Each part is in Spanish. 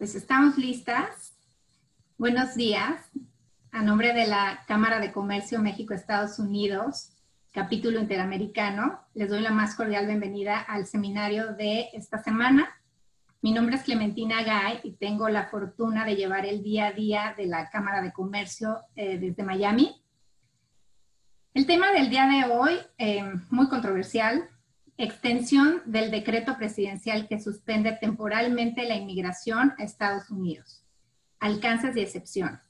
Pues estamos listas. Buenos días. A nombre de la Cámara de Comercio México-Estados Unidos, capítulo interamericano, les doy la más cordial bienvenida al seminario de esta semana. Mi nombre es Clementina Gay y tengo la fortuna de llevar el día a día de la Cámara de Comercio desde Miami. El tema del día de hoy, muy controversial, extensión del decreto presidencial que suspende temporalmente la inmigración a Estados Unidos. Alcances y excepciones.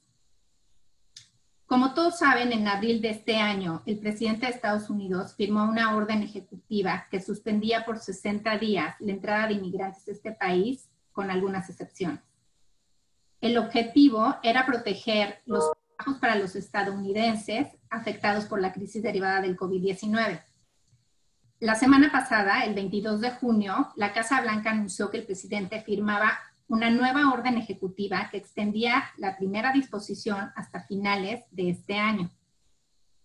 Como todos saben, en abril de este año, el presidente de Estados Unidos firmó una orden ejecutiva que suspendía por 60 días la entrada de inmigrantes a este país, con algunas excepciones. El objetivo era proteger los trabajos para los estadounidenses afectados por la crisis derivada del COVID-19. La semana pasada, el 22 de junio, la Casa Blanca anunció que el presidente firmaba una nueva orden ejecutiva que extendía la primera disposición hasta finales de este año.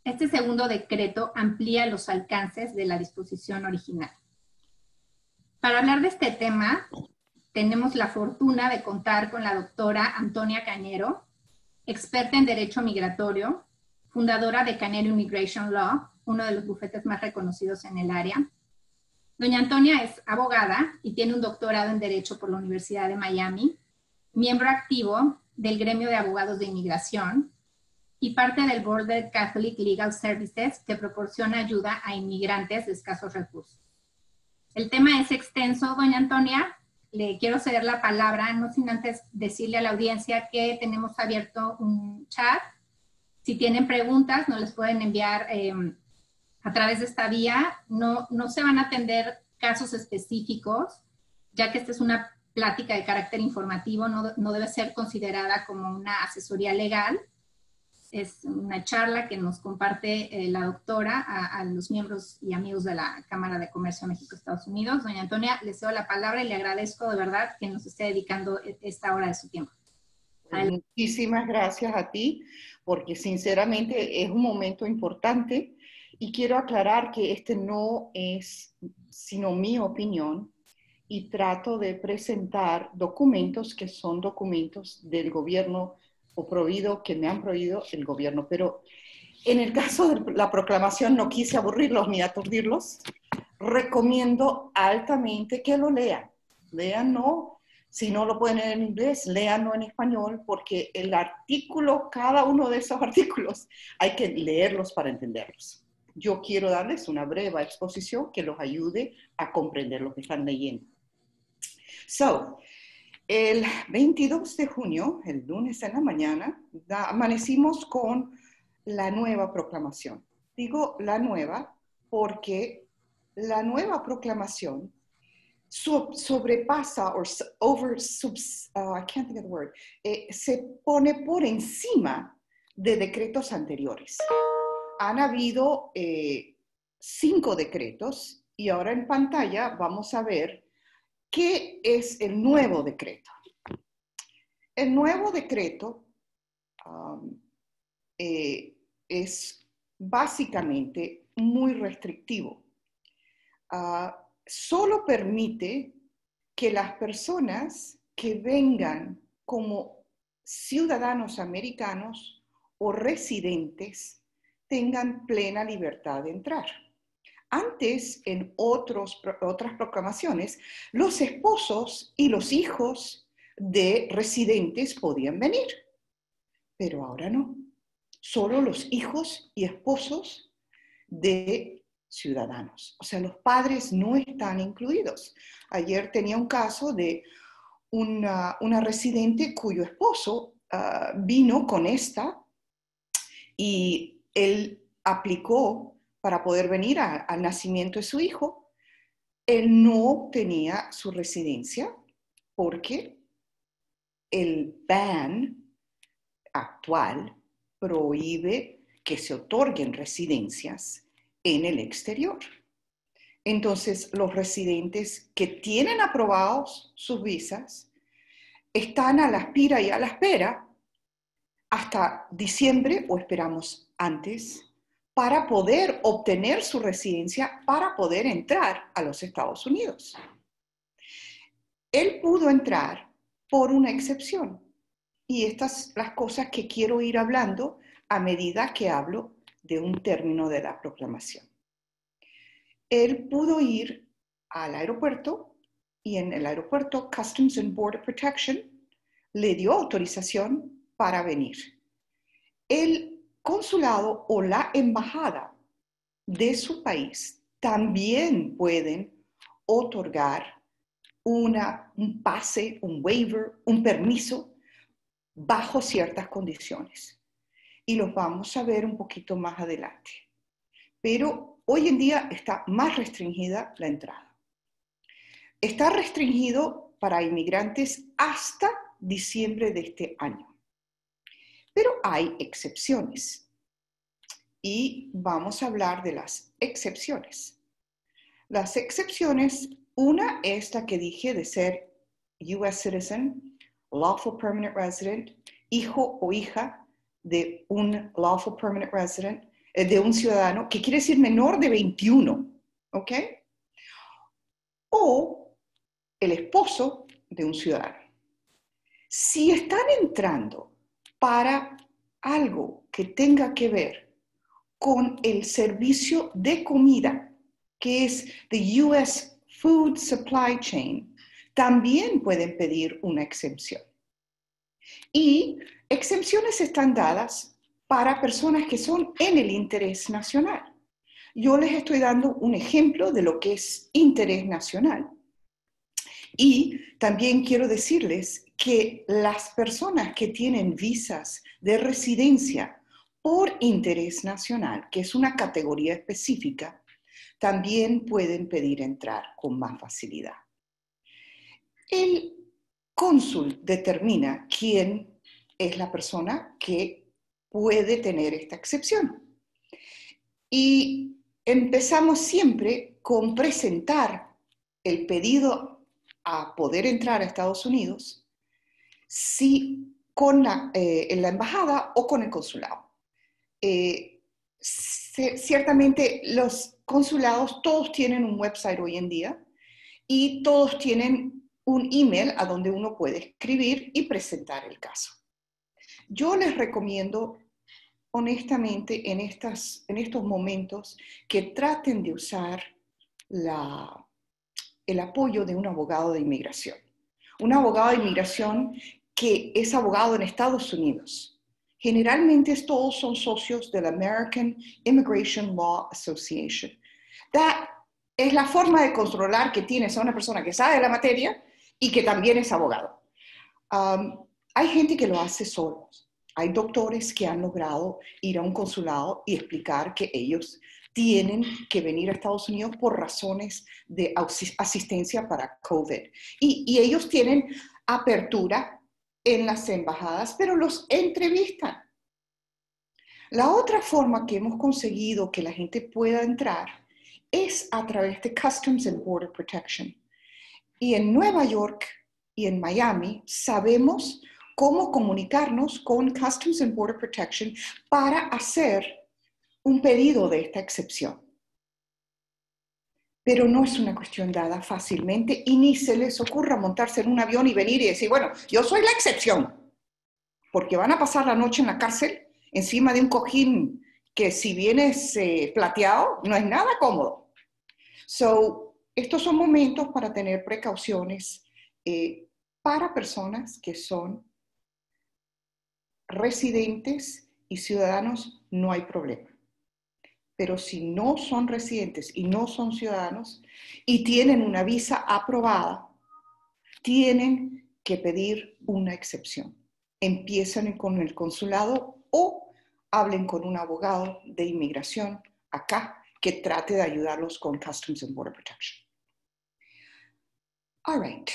Este segundo decreto amplía los alcances de la disposición original. Para hablar de este tema, tenemos la fortuna de contar con la doctora Antonia Cañero, experta en Derecho Migratorio, fundadora de Cañero Immigration Law, uno de los bufetes más reconocidos en el área. Doña Antonia es abogada y tiene un doctorado en Derecho por la Universidad de Miami, miembro activo del Gremio de Abogados de Inmigración y parte del Board de Catholic Legal Services que proporciona ayuda a inmigrantes de escasos recursos. El tema es extenso, doña Antonia. Le quiero ceder la palabra, no sin antes decirle a la audiencia que tenemos abierto un chat. Si tienen preguntas, nos les pueden enviar a través de esta vía. No se van a atender casos específicos, ya que esta es una plática de carácter informativo, no debe ser considerada como una asesoría legal. Es una charla que nos comparte la doctora a los miembros y amigos de la Cámara de Comercio México-Estados Unidos. Doña Antonia, le cedo la palabra y le agradezco de verdad que nos esté dedicando esta hora de su tiempo. Muchísimas gracias a ti, porque sinceramente es un momento importante y quiero aclarar que este no es sino mi opinión y trato de presentar documentos que son documentos del gobierno o prohibido, que me han prohibido el gobierno. Pero en el caso de la proclamación no quise aburrirlos ni aturdirlos. Recomiendo altamente que lo lean. Léanlo. Si no lo pueden leer en inglés, léanlo en español, porque el artículo, cada uno de esos artículos, hay que leerlos para entenderlos. Yo quiero darles una breve exposición que los ayude a comprender lo que están leyendo. El 22 de junio, el lunes en la mañana, amanecimos con la nueva proclamación. Digo la nueva porque la nueva proclamación sobrepasa, I can't think of the word, se pone por encima de decretos anteriores. Han habido 5 decretos y ahora en pantalla vamos a ver qué es el nuevo decreto. El nuevo decreto es básicamente muy restrictivo. Solo permite que las personas que vengan como ciudadanos americanos o residentes tengan plena libertad de entrar. Antes, en otras proclamaciones, los esposos y los hijos de residentes podían venir, pero ahora no. Solo los hijos y esposos de ciudadanos. O sea, los padres no están incluidos. Ayer tenía un caso de una residente cuyo esposo vino con esta y él aplicó para poder venir al nacimiento de su hijo. Él no tenía su residencia porque el ban actual prohíbe que se otorguen residencias en el exterior. Entonces, los residentes que tienen aprobados sus visas están a la espera y a la espera hasta diciembre, o esperamos antes, para poder obtener su residencia, para poder entrar a los Estados Unidos. Él pudo entrar por una excepción. Y estas las cosas que quiero ir hablando a medida que hablo de un término de la proclamación. Él pudo ir al aeropuerto y en el aeropuerto Customs and Border Protection le dio autorización para venir. El consulado o la embajada de su país también pueden otorgar un pase, un waiver, un permiso bajo ciertas condiciones. Y los vamos a ver un poquito más adelante. Pero hoy en día está más restringida la entrada. Está restringido para inmigrantes hasta diciembre de este año. Pero hay excepciones. Y vamos a hablar de las excepciones. Las excepciones, una es la que dije de ser U.S. citizen, lawful permanent resident, hijo o hija de un lawful permanent resident, de un ciudadano, que quiere decir menor de 21, ¿ok? O el esposo de un ciudadano. Si están entrando para algo que tenga que ver con el servicio de comida, que es the U.S. Food Supply Chain, también pueden pedir una exención. Y exenciones están dadas para personas que son en el interés nacional. Yo les estoy dando un ejemplo de lo que es interés nacional. Y también quiero decirles que las personas que tienen visas de residencia por interés nacional, que es una categoría específica, también pueden pedir entrar con más facilidad. El cónsul determina quién es la persona que puede tener esta excepción. Y empezamos siempre con presentar el pedido a poder entrar a Estados Unidos, si en la embajada o con el consulado. Ciertamente los consulados todos tienen un website hoy en día y todos tienen un email a donde uno puede escribir y presentar el caso. Yo les recomiendo honestamente en estos momentos que traten de usar el apoyo de un abogado de inmigración. Un abogado de inmigración que es abogado en Estados Unidos. Generalmente todos son socios de la American Immigration Law Association. Es la forma de controlar que tienes a una persona que sabe de la materia y que también es abogado. Hay gente que lo hace solos. Hay doctores que han logrado ir a un consulado y explicar que ellos tienen que venir a Estados Unidos por razones de asistencia para COVID. Y ellos tienen apertura en las embajadas, pero los entrevistan. La otra forma que hemos conseguido que la gente pueda entrar es a través de Customs and Border Protection. Y en Nueva York y en Miami sabemos cómo comunicarnos con Customs and Border Protection para hacer un pedido de esta excepción. Pero no es una cuestión dada fácilmente y ni se les ocurra montarse en un avión y venir y decir, bueno, yo soy la excepción, porque van a pasar la noche en la cárcel encima de un cojín que si bien es plateado, no es nada cómodo. Estos son momentos para tener precauciones para personas que son residentes y ciudadanos, no hay problema. Pero si no son residentes y no son ciudadanos y tienen una visa aprobada, tienen que pedir una excepción. Empiezan con el consulado o hablen con un abogado de inmigración acá que trate de ayudarlos con Customs and Border Protection. All right.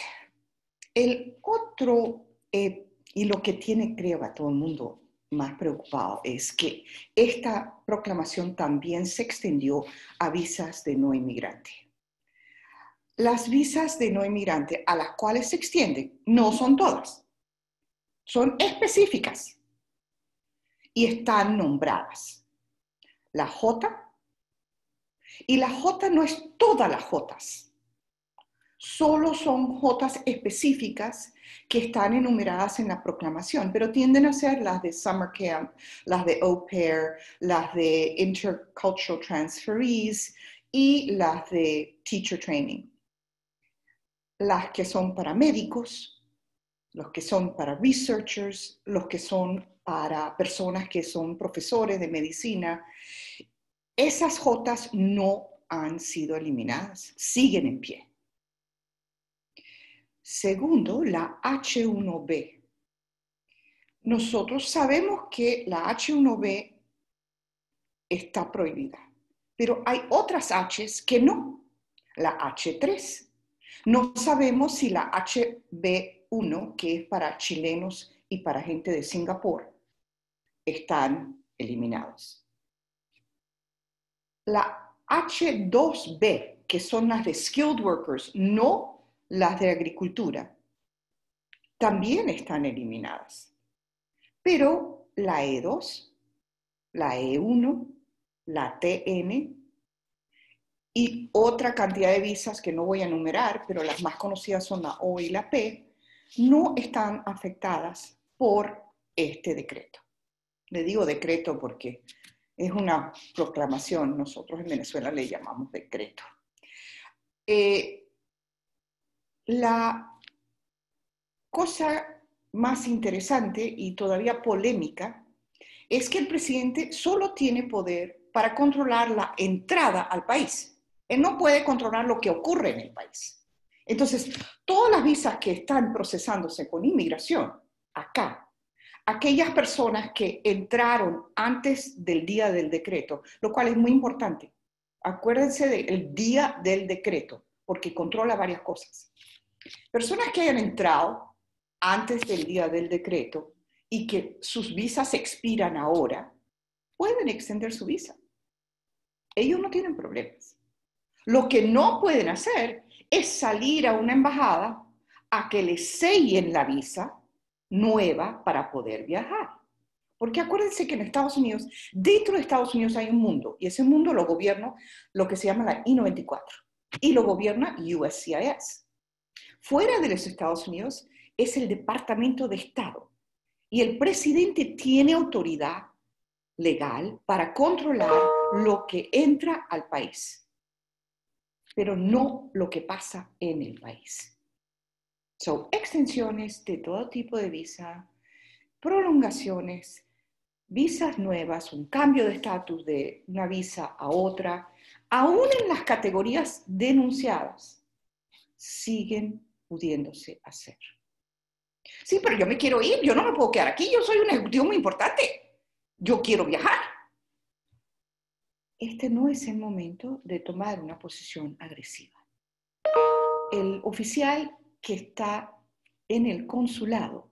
El otro, y lo que tiene, creo, a todo el mundo más preocupado, es que esta proclamación también se extendió a visas de no inmigrante. Las visas de no inmigrante a las cuales se extienden no son todas, son específicas y están nombradas. La J, y la J no es todas las Jotas, solo son Jotas específicas que están enumeradas en la proclamación, pero tienden a ser las de Summer Camp, las de Au Pair, las de Intercultural Transferees y las de Teacher Training. Las que son para médicos, los que son para researchers, los que son para personas que son profesores de medicina. Esas Jotas no han sido eliminadas, siguen en pie. Segundo, la H1B. Nosotros sabemos que la H1B está prohibida, pero hay otras Hs que no. La H3. No sabemos si la HB1, que es para chilenos y para gente de Singapur, están eliminados. La H2B, que son las de skilled workers, no las de agricultura, también están eliminadas. Pero la E2, la E1, la TN y otra cantidad de visas que no voy a enumerar, pero las más conocidas son la O y la P, no están afectadas por este decreto. Le digo decreto porque es una proclamación, nosotros en Venezuela le llamamos decreto. La cosa más interesante y todavía polémica es que el presidente solo tiene poder para controlar la entrada al país. Él no puede controlar lo que ocurre en el país. Entonces, todas las visas que están procesándose con inmigración acá, aquellas personas que entraron antes del día del decreto, lo cual es muy importante. Acuérdense del día del decreto, porque controla varias cosas. Personas que hayan entrado antes del día del decreto y que sus visas expiran ahora, pueden extender su visa. Ellos no tienen problemas. Lo que no pueden hacer es salir a una embajada a que les sellen la visa nueva para poder viajar. Porque acuérdense que en Estados Unidos, dentro de Estados Unidos hay un mundo, y ese mundo lo gobierna lo que se llama la I-94, y lo gobierna USCIS. Fuera de los Estados Unidos es el Departamento de Estado, y el presidente tiene autoridad legal para controlar lo que entra al país, pero no lo que pasa en el país. Son extensiones de todo tipo de visa, prolongaciones, visas nuevas, un cambio de estatus de una visa a otra, aún en las categorías denunciadas, siguen pudiéndose hacer. Sí, pero yo me quiero ir, yo no me puedo quedar aquí, yo soy un ejecutivo muy importante, yo quiero viajar. Este no es el momento de tomar una posición agresiva. El oficial que está en el consulado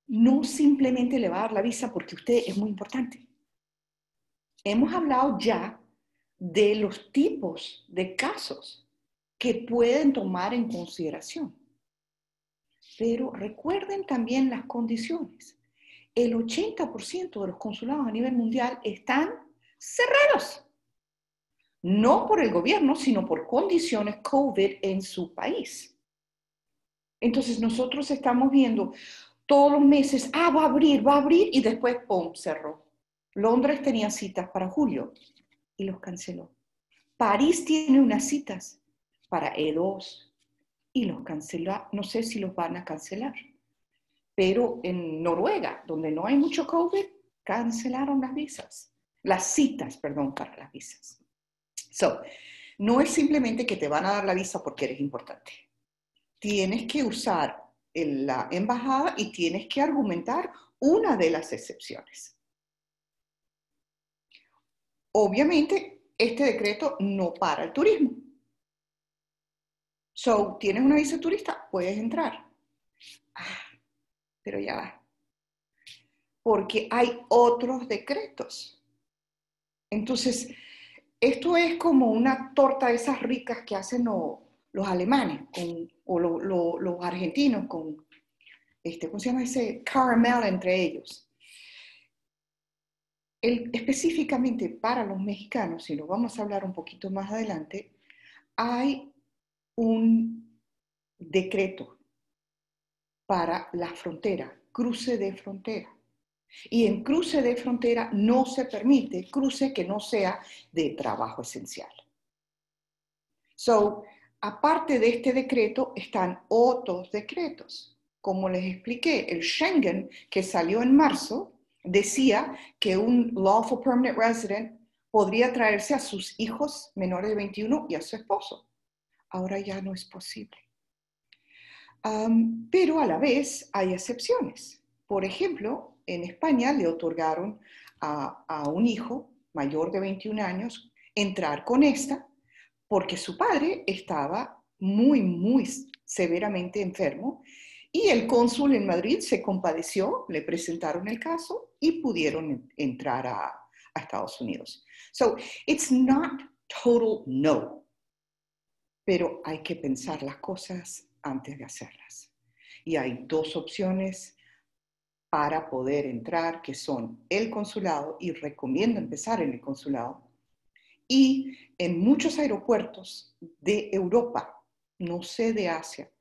no simplemente le va a dar la visa porque usted es muy importante. Hemos hablado ya de los tipos de casos que pueden tomar en consideración. Pero recuerden también las condiciones. El 80% de los consulados a nivel mundial están cerrados. No por el gobierno, sino por condiciones COVID en su país. Entonces nosotros estamos viendo todos los meses, va a abrir, y después, ¡pum!, cerró. Londres tenía citas para julio y los canceló. París tiene unas citas para E2 y los canceló. No sé si los van a cancelar. Pero en Noruega, donde no hay mucho COVID, cancelaron las citas, para las visas. No es simplemente que te van a dar la visa porque eres importante. Tienes que usar la embajada y tienes que argumentar una de las excepciones. Obviamente, este decreto no para el turismo. Tienes una visa de turista, puedes entrar. Pero ya va. Porque hay otros decretos. Entonces, esto es como una torta de esas ricas que hacen los alemanes o los argentinos con, ¿cómo se llama ese? Caramel entre ellos. Específicamente para los mexicanos, y lo vamos a hablar un poquito más adelante, hay un decreto para la frontera, cruce de frontera. Y en cruce de frontera no se permite cruce que no sea de trabajo esencial. So, aparte de este decreto, están otros decretos. Como les expliqué, el Schengen, que salió en marzo, decía que un lawful permanent resident podría traerse a sus hijos menores de 21 y a su esposo. Ahora ya no es posible. Pero a la vez hay excepciones. Por ejemplo, en España le otorgaron a un hijo mayor de 21 años entrar con esta porque su padre estaba muy severamente enfermo y el cónsul en Madrid se compadeció, le presentaron el caso y pudieron entrar a Estados Unidos. So, it's not total no, pero hay que pensar las cosas antes de hacerlas. Y hay dos opciones para poder entrar, que son el consulado, y recomiendo empezar en el consulado, y en muchos aeropuertos de Europa, no sé de Asia,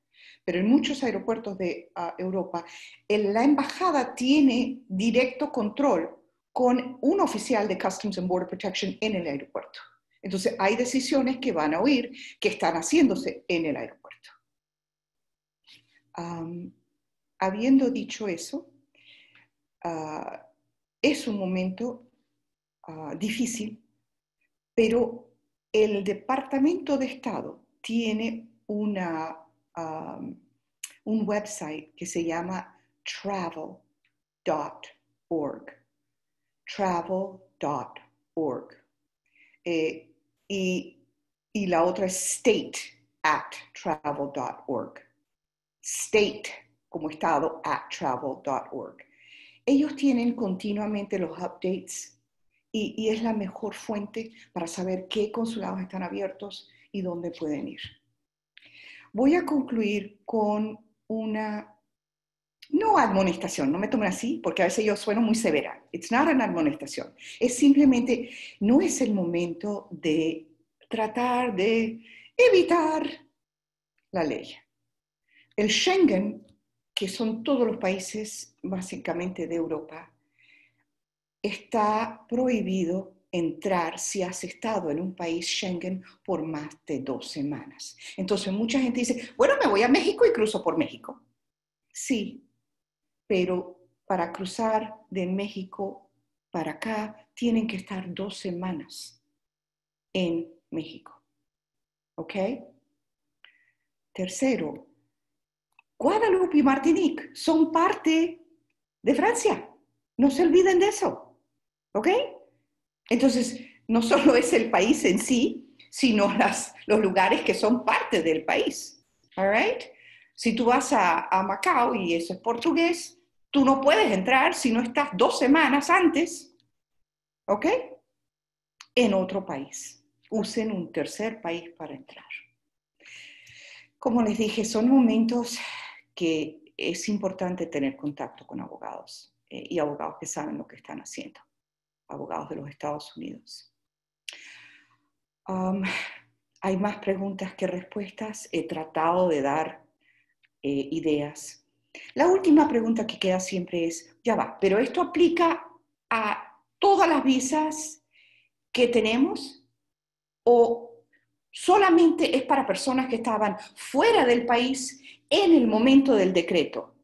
pero en muchos aeropuertos de Europa, la embajada tiene directo control con un oficial de Customs and Border Protection en el aeropuerto. Entonces, hay decisiones que van a oír que están haciéndose en el aeropuerto. Habiendo dicho eso, es un momento difícil, pero el Departamento de Estado tiene un website que se llama travel.org. Travel.org. Y la otra es state@travel.org. State como estado @travel.org. Ellos tienen continuamente los updates y es la mejor fuente para saber qué consulados están abiertos y dónde pueden ir. Voy a concluir con una, no amonestación, no me tomen así, porque a veces yo sueno muy severa. It's not an amonestación. Es simplemente, no es el momento de tratar de evitar la ley. El Schengen, que son todos los países básicamente de Europa, está prohibido entrar si has estado en un país Schengen por más de 2 semanas. Entonces mucha gente dice, bueno, me voy a México y cruzo por México. Sí, pero para cruzar de México para acá tienen que estar 2 semanas en México. ¿Ok? Tercero, Guadalupe y Martinique son parte de Francia. No se olviden de eso. ¿Ok? Entonces, no solo es el país en sí, sino los lugares que son parte del país. All right? Si tú vas a Macao y eso es portugués, tú no puedes entrar si no estás 2 semanas antes, ¿ok? En otro país. Usen un tercer país para entrar. Como les dije, son momentos que es importante tener contacto con abogados y abogados que saben lo que están haciendo, abogados de los Estados Unidos. Hay más preguntas que respuestas. He tratado de dar ideas. La última pregunta que queda siempre es, ya va, pero esto aplica a todas las visas que tenemos o solamente es para personas que estaban fuera del país en el momento del decreto.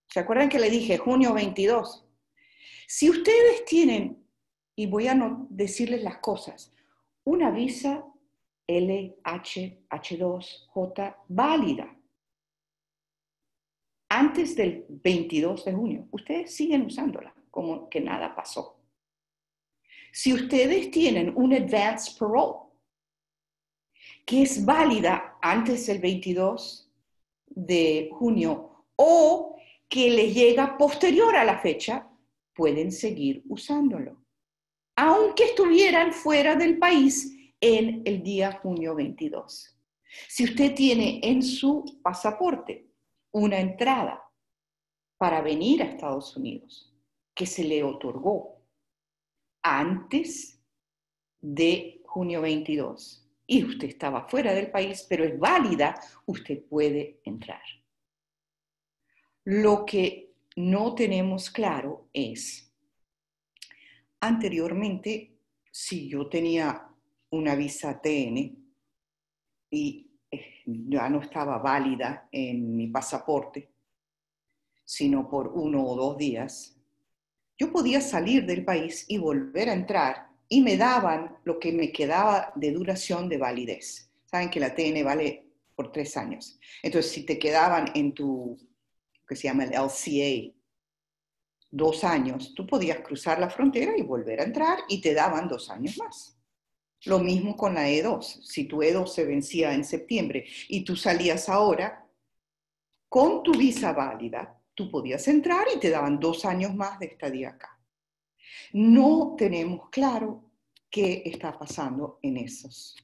¿Se acuerdan que le dije junio 22? Si ustedes tienen, y voy a decirles las cosas, una visa LH-H2J válida antes del 22 de junio, ustedes siguen usándola como que nada pasó. Si ustedes tienen un advance parole que es válida antes del 22 de junio o que les llega posterior a la fecha, pueden seguir usándolo, aunque estuvieran fuera del país en el día junio 22. Si usted tiene en su pasaporte una entrada para venir a Estados Unidos que se le otorgó antes de junio 22 y usted estaba fuera del país, pero es válida, usted puede entrar. Lo que no tenemos claro es, anteriormente, si yo tenía una visa TN y ya no estaba válida en mi pasaporte, sino por 1 o 2 días, yo podía salir del país y volver a entrar y me daban lo que me quedaba de duración de validez. Saben que la TN vale por 3 años. Entonces, si te quedaban en tu, que se llama el LCA, 2 años, tú podías cruzar la frontera y volver a entrar y te daban 2 años más. Lo mismo con la E2. Si tu E2 se vencía en septiembre y tú salías ahora, con tu visa válida, tú podías entrar y te daban 2 años más de estadía acá. No tenemos claro qué está pasando en esas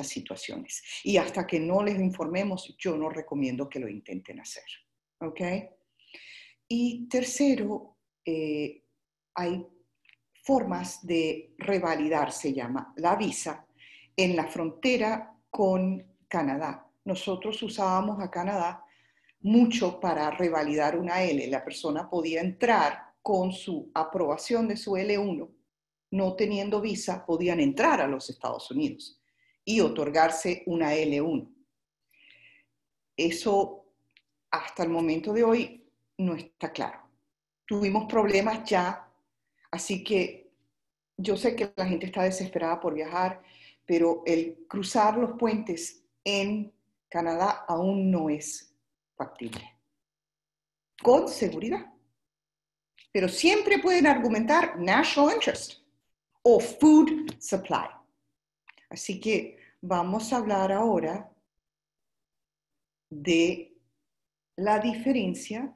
situaciones. Y hasta que no les informemos, yo no recomiendo que lo intenten hacer. ¿Ok? Y tercero, hay formas de revalidar, se llama la visa, en la frontera con Canadá. Nosotros usábamos a Canadá mucho para revalidar una L. La persona podía entrar con su aprobación de su L1, no teniendo visa, podían entrar a los Estados Unidos y otorgarse una L1. Eso hasta el momento de hoy no está claro. Tuvimos problemas ya, así que yo sé que la gente está desesperada por viajar, pero el cruzar los puentes en Canadá aún no es factible. Con seguridad. Pero siempre pueden argumentar national interest o food supply. Así que vamos a hablar ahora de la diferencia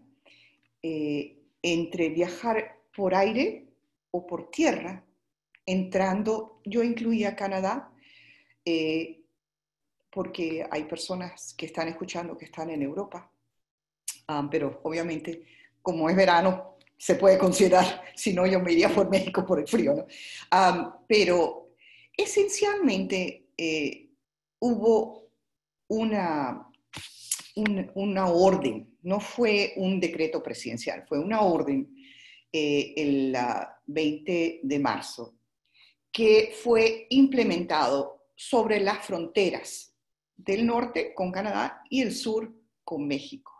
entre viajar por aire o por tierra, entrando, yo incluía Canadá, porque hay personas que están escuchando que están en Europa, pero obviamente, como es verano, se puede considerar, si no yo me iría por México por el frío, ¿no? Pero esencialmente hubo una orden, no fue un decreto presidencial, fue una orden el 20 de marzo que fue implementado sobre las fronteras del norte con Canadá y el sur con México.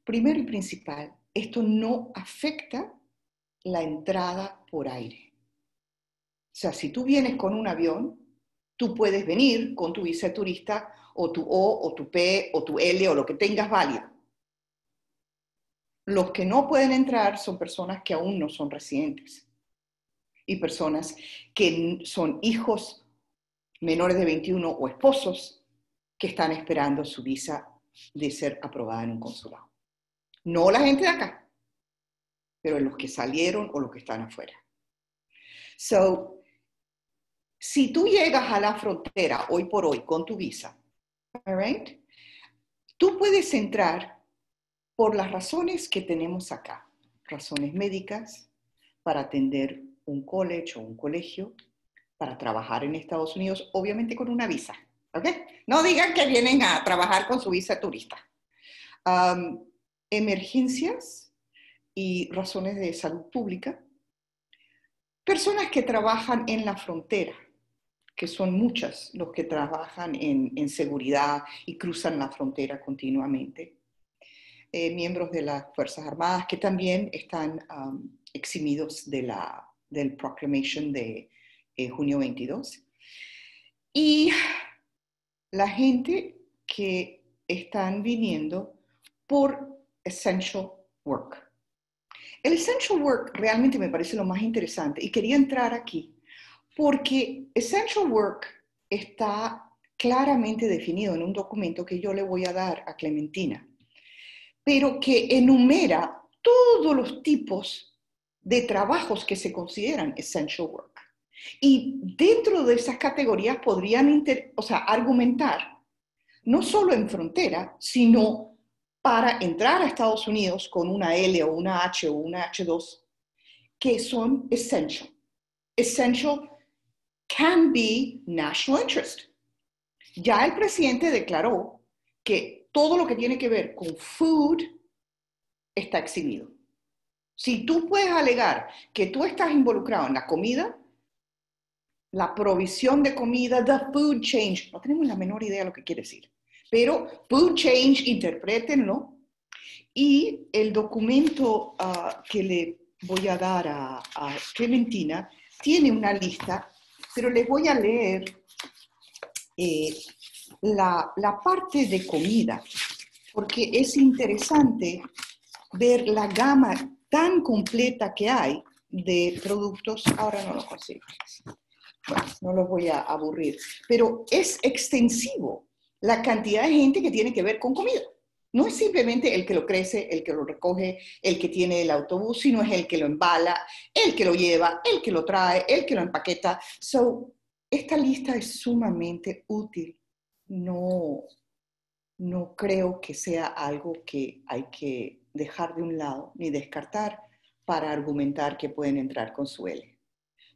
Primero y principal, esto no afecta la entrada por aire. O sea, si tú vienes con un avión, tú puedes venir con tu visa de turista o tu O o tu P o tu L o lo que tengas válido. Los que no pueden entrar son personas que aún no son residentes y personas que son hijos menores de 21 o esposos que están esperando su visa de ser aprobada en un consulado. No la gente de acá, pero los que salieron o los que están afuera. So, si tú llegas a la frontera hoy por hoy con tu visa, all right, tú puedes entrar por las razones que tenemos acá. Razones médicas, para atender un college o un colegio, para trabajar en Estados Unidos, obviamente con una visa. ¿Ok? No digan que vienen a trabajar con su visa turista. Emergencias y razones de salud pública. Personas que trabajan en la frontera, que son muchas los que trabajan en seguridad y cruzan la frontera continuamente. Miembros de las Fuerzas Armadas que también están eximidos del Proclamation de junio 22. Y la gente que están viniendo por essential work. El essential work realmente me parece lo más interesante y quería entrar aquí porque essential work está claramente definido en un documento que yo le voy a dar a Clementina, pero que enumera todos los tipos de trabajos que se consideran essential work. Y dentro de esas categorías podrían argumentar, no solo en frontera, sino para entrar a Estados Unidos con una L o una H o una H2, que son essential. Essential can be national interest. Ya el presidente declaró que todo lo que tiene que ver con food está eximido. Si tú puedes alegar que tú estás involucrado en la comida, la provisión de comida, the food change, no tenemos la menor idea de lo que quiere decir, pero food change, interprétenlo, y el documento que le voy a dar a Clementina tiene una lista, pero les voy a leer la parte de comida, porque es interesante ver la gama tan completa que hay de productos. Ahora no lo consigo. Bueno, no los voy a aburrir, pero es extensivo la cantidad de gente que tiene que ver con comida. No es simplemente el que lo crece, el que lo recoge, el que tiene el autobús, sino es el que lo embala, el que lo lleva, el que lo trae, el que lo empaqueta. Esta lista es sumamente útil. No creo que sea algo que hay que dejar de un lado ni descartar para argumentar que pueden entrar con su L.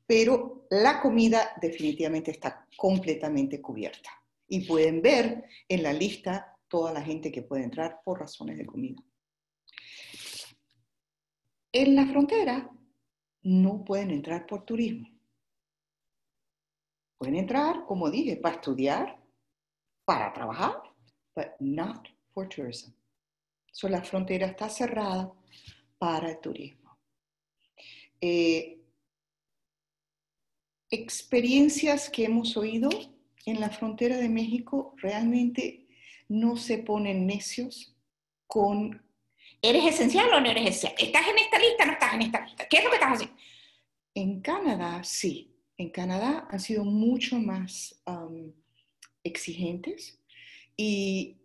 Pero la comida definitivamente está completamente cubierta. Y pueden ver en la lista toda la gente que puede entrar por razones de comida. En la frontera no pueden entrar por turismo. Pueden entrar, como dije, para estudiar, para trabajar, but not for tourism. So, la frontera está cerrada para el turismo. Experiencias que hemos oído en la frontera de México realmente no se ponen necios con ¿eres esencial o no eres esencial? ¿Estás en esta lista o no estás en esta lista? ¿Qué es lo que estás haciendo? En Canadá, sí. En Canadá han sido mucho más exigentes y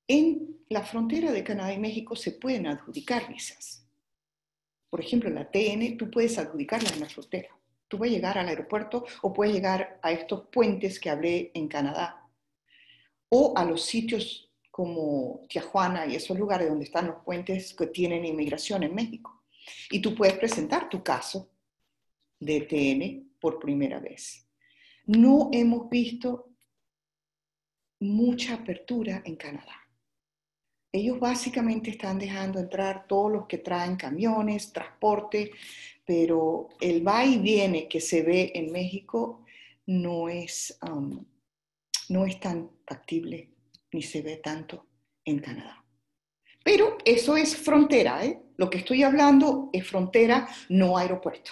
en la frontera de Canadá y México se pueden adjudicar visas. Por ejemplo, la TN, tú puedes adjudicarla en la frontera. Tú puedes llegar al aeropuerto o puedes llegar a estos puentes que hablé en Canadá o a los sitios como Tijuana y esos lugares donde están los puentes que tienen inmigración en México. Y tú puedes presentar tu caso de TN por primera vez. No hemos visto mucha apertura en Canadá. Ellos básicamente están dejando entrar todos los que traen camiones, transporte, pero el va y viene que se ve en México no es tan factible ni se ve tanto en Canadá. Pero eso es frontera, ¿eh? Lo que estoy hablando es frontera, no aeropuerto.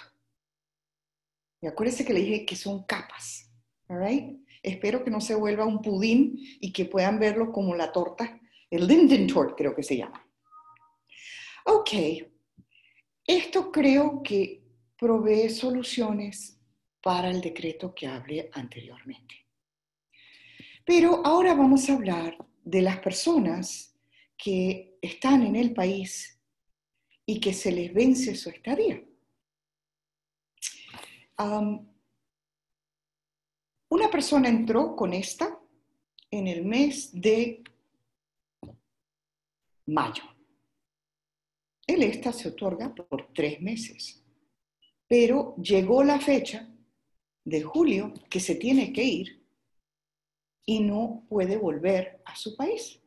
Y acuérdense que le dije que son capas, all right? Espero que no se vuelva un pudín y que puedan verlo como la torta, el Linden Tort creo que se llama. Ok, esto creo que provee soluciones para el decreto que hablé anteriormente. Pero ahora vamos a hablar de las personas que están en el país y que se les vence su estadía. Una persona entró con esta en el mes de mayo. El esta se otorga por 3 meses, pero llegó la fecha de julio que se tiene que ir y no puede volver a su país,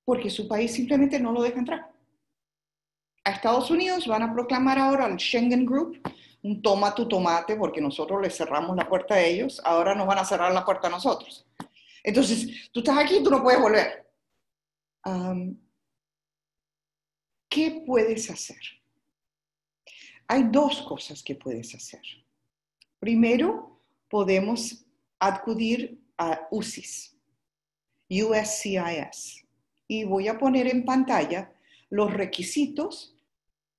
porque su país simplemente no lo deja entrar. A Estados Unidos van a proclamar ahora al Schengen Group un toma tu tomate porque nosotros les cerramos la puerta a ellos, ahora nos van a cerrar la puerta a nosotros. Entonces, tú estás aquí y tú no puedes volver. ¿Qué puedes hacer? Hay 2 cosas que puedes hacer. Primero, podemos acudir a USCIS, USCIS, y voy a poner en pantalla los requisitos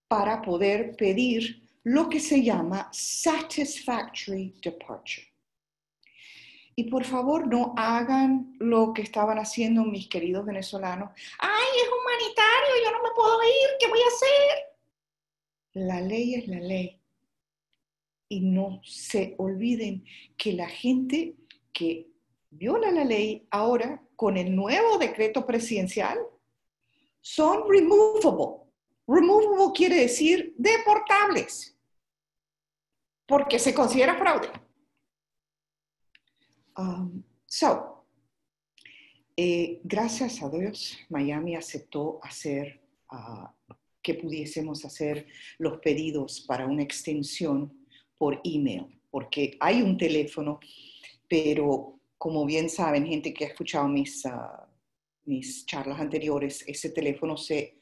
para poder pedir lo que se llama Satisfactory Departure. Y por favor no hagan lo que estaban haciendo mis queridos venezolanos. ¡Ay, es humanitario! Yo no me puedo ir. ¿Qué voy a hacer? La ley es la ley. Y no se olviden que la gente que viola la ley ahora con el nuevo decreto presidencial son removable. Removable quiere decir deportables, porque se considera fraude. Gracias a Dios, Miami aceptó que pudiésemos hacer los pedidos para una extensión por email, porque hay un teléfono, pero como bien saben, gente que ha escuchado mis charlas anteriores, ese teléfono se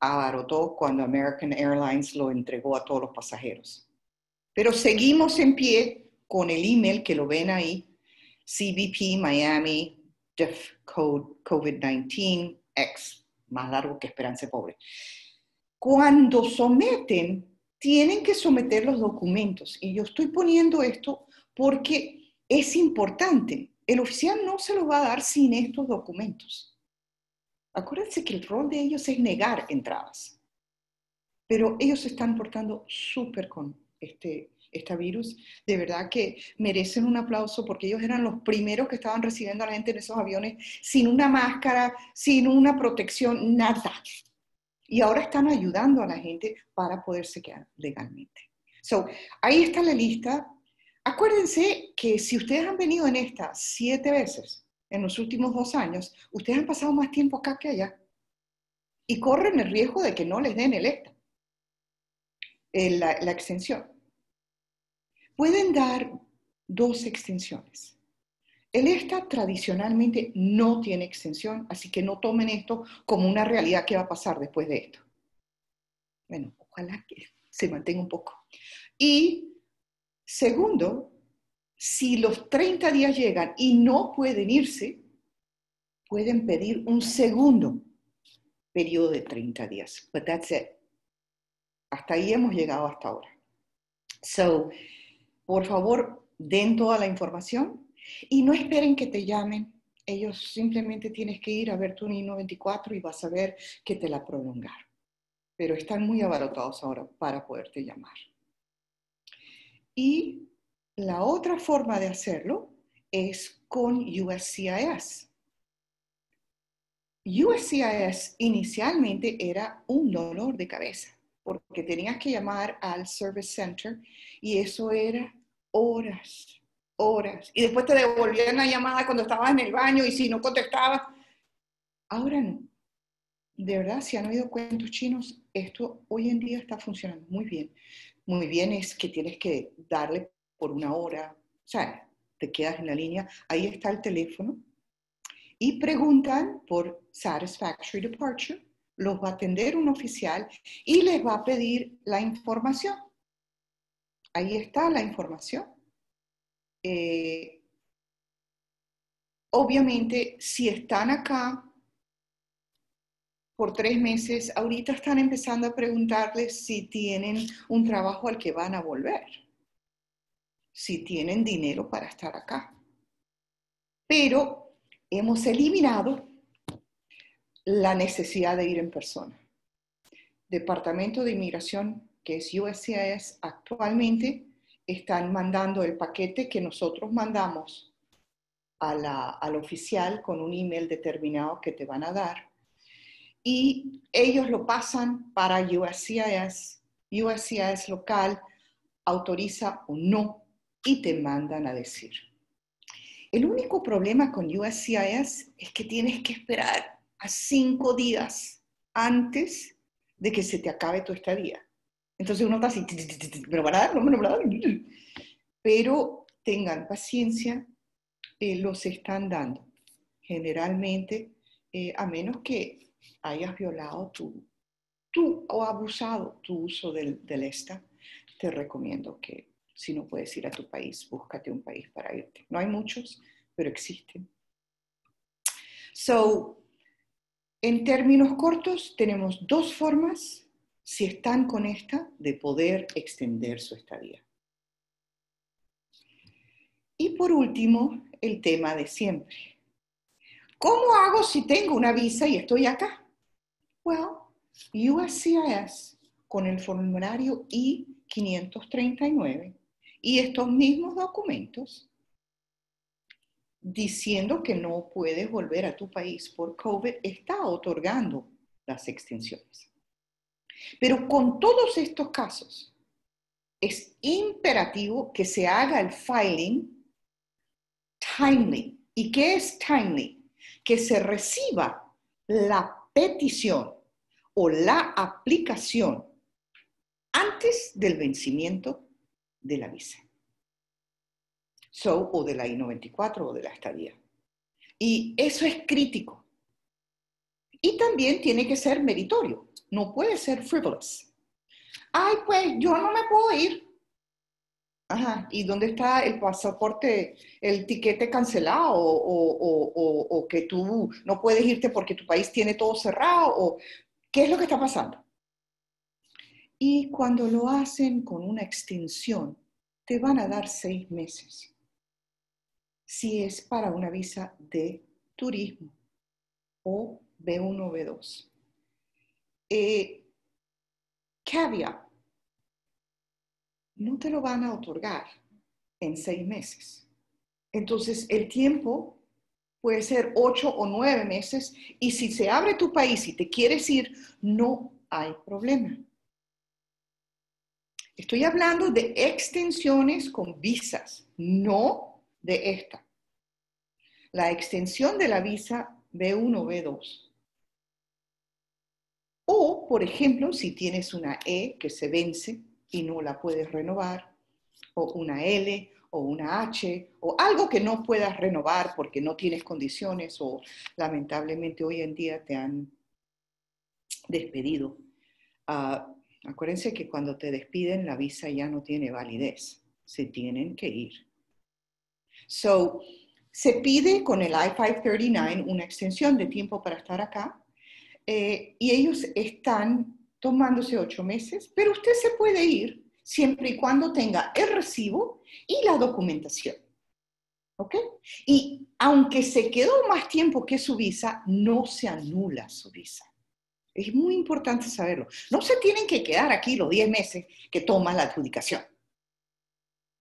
abarrotó cuando American Airlines lo entregó a todos los pasajeros. Pero seguimos en pie con el email que lo ven ahí, CBP Miami Def Code COVID-19 X, más largo que Esperanza Pobre. Cuando someten, tienen que someter los documentos. Y yo estoy poniendo esto porque es importante. El oficial no se los va a dar sin estos documentos. Acuérdense que el rol de ellos es negar entradas. Pero ellos se están portando súper con este virus. De verdad que merecen un aplauso porque ellos eran los primeros que estaban recibiendo a la gente en esos aviones sin una máscara, sin una protección, nada. Y ahora están ayudando a la gente para poderse quedar legalmente. So, ahí está la lista. Acuérdense que si ustedes han venido en esta 7 veces en los últimos 2 años, ustedes han pasado más tiempo acá que allá. Y corren el riesgo de que no les den la extensión. Pueden dar 2 extensiones. El ESTA tradicionalmente no tiene extensión, así que no tomen esto como una realidad que va a pasar después de esto. Bueno, ojalá que se mantenga un poco. Y segundo, si los 30 días llegan y no pueden irse, pueden pedir un segundo periodo de 30 días. But that's it. Hasta ahí hemos llegado hasta ahora. So, por favor, den toda la información y no esperen que te llamen. Ellos simplemente tienes que ir a ver tu I-94 y vas a ver que te la prolongaron. Pero están muy abarrotados ahora para poderte llamar. Y la otra forma de hacerlo es con USCIS. USCIS inicialmente era un dolor de cabeza, porque tenías que llamar al Service Center y eso era horas. Y después te devolvían la llamada cuando estabas en el baño y si no contestabas. Ahora no. De verdad, si han oído cuentos chinos, esto hoy en día está funcionando muy bien. Muy bien es que tienes que darle por 1 hora, o sea, te quedas en la línea, ahí está el teléfono y preguntan por Satisfactory Departure, los va a atender un oficial y les va a pedir la información. Ahí está la información. Obviamente, si están acá por 3 meses, ahorita están empezando a preguntarles si tienen un trabajo al que van a volver, si tienen dinero para estar acá. Pero hemos eliminado la necesidad de ir en persona. Departamento de Inmigración, que es USCIS, actualmente están mandando el paquete que nosotros mandamos al oficial con un email determinado que te van a dar. Y ellos lo pasan para USCIS. USCIS local autoriza o no y te mandan a decir. El único problema con USCIS es que tienes que esperar a 5 días antes de que se te acabe tu estadía. Entonces uno está así, ¿me lo van a dar? No me lo van a dar. Pero tengan paciencia, los están dando. Generalmente, a menos que hayas violado o abusado tu uso del ESTA, te recomiendo que si no puedes ir a tu país, búscate un país para irte. No hay muchos, pero existen. So, en términos cortos, tenemos 2 formas, si están con esta, de poder extender su estadía. Y por último, el tema de siempre. ¿Cómo hago si tengo una visa y estoy acá? Well, USCIS con el formulario I-539 y estos mismos documentos diciendo que no puedes volver a tu país por COVID, está otorgando las extensiones. Pero con todos estos casos, es imperativo que se haga el filing timely. ¿Y qué es timely? que se reciba la petición o la aplicación antes del vencimiento de la visa. O de la I-94 o de la estadía. Y eso es crítico. Y también tiene que ser meritorio. No puede ser frivolous. Ay, pues yo no me puedo ir. Ajá, ¿y dónde está el pasaporte, el tiquete cancelado o que tú no puedes irte porque tu país tiene todo cerrado? ¿O qué es lo que está pasando? Y cuando lo hacen con una extensión, te van a dar 6 meses. Si es para una visa de turismo o B1 o B2. Caveat, no te lo van a otorgar en 6 meses. Entonces, el tiempo puede ser 8 o 9 meses y si se abre tu país y te quieres ir, no hay problema. Estoy hablando de extensiones con visas, no de esta. La extensión de la visa B1 o B2. O, por ejemplo, si tienes una E que se vence y no la puedes renovar, o una L o una H, o algo que no puedas renovar porque no tienes condiciones o lamentablemente hoy en día te han despedido. Acuérdense que cuando te despiden la visa ya no tiene validez, se tienen que ir. Se pide con el I-539 una extensión de tiempo para estar acá. Y ellos están tomándose 8 meses, pero usted se puede ir siempre y cuando tenga el recibo y la documentación. ¿Ok? Y aunque se quedó más tiempo que su visa, no se anula su visa. Es muy importante saberlo. No se tienen que quedar aquí los 10 meses que toma la adjudicación.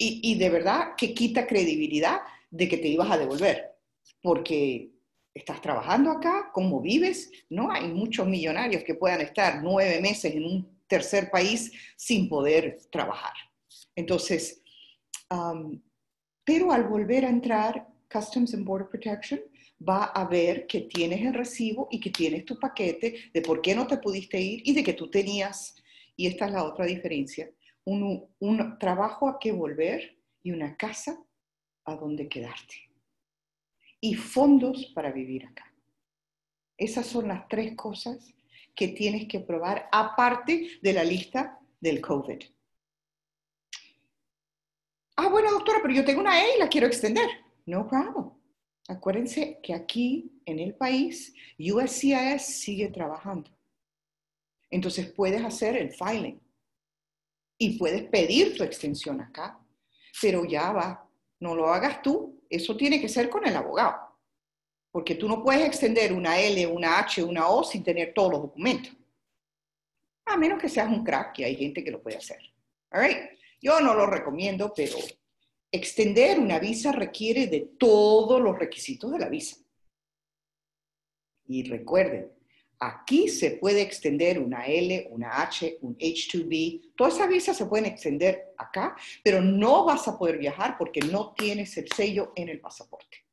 Y de verdad que quita credibilidad de que te ibas a devolver, porque estás trabajando acá, ¿cómo vives? No hay muchos millonarios que puedan estar 9 meses en un tercer país sin poder trabajar. Entonces, pero al volver a entrar, Customs and Border Protection va a ver que tienes el recibo y que tienes tu paquete de por qué no te pudiste ir y de que tú tenías, y esta es la otra diferencia, un trabajo a que volver y una casa a donde quedarte. Y fondos para vivir acá. Esas son las 3 cosas que tienes que probar, aparte de la lista del COVID. Bueno, doctora, pero yo tengo una E y la quiero extender. No problem. Acuérdense que aquí en el país, USCIS sigue trabajando. Entonces puedes hacer el filing y puedes pedir tu extensión acá, pero ya va, no lo hagas tú, eso tiene que ser con el abogado, porque tú no puedes extender una L, una H, una O sin tener todos los documentos, a menos que seas un crack, y hay gente que lo puede hacer. All right? Yo no lo recomiendo, pero extender una visa requiere de todos los requisitos de la visa. Y recuerden, aquí se puede extender una L, una H, un H-2B. Todas esas visas se pueden extender acá, pero no vas a poder viajar porque no tienes el sello en el pasaporte.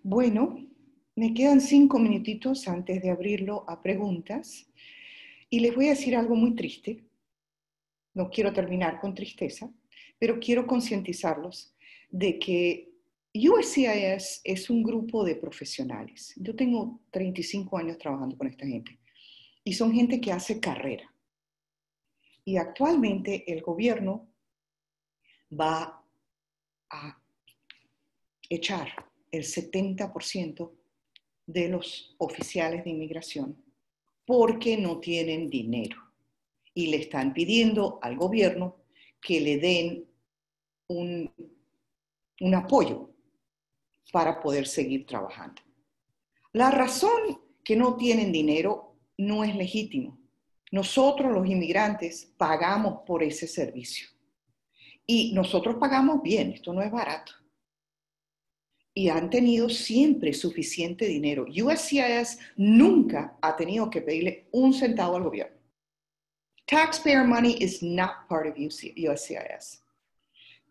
Bueno, me quedan 5 minutitos antes de abrirlo a preguntas. Y les voy a decir algo muy triste. No quiero terminar con tristeza, pero quiero concientizarlos de que USCIS es un grupo de profesionales. Yo tengo 35 años trabajando con esta gente y son gente que hace carrera. Y actualmente el gobierno va a echar el 70% de los oficiales de inmigración porque no tienen dinero. Y le están pidiendo al gobierno que le den un apoyo para poder seguir trabajando. La razón que no tienen dinero no es legítimo. Nosotros los inmigrantes pagamos por ese servicio. Y nosotros pagamos bien, esto no es barato. Y han tenido siempre suficiente dinero. USCIS nunca ha tenido que pedirle un centavo al gobierno. Taxpayer money is not part of USCIS.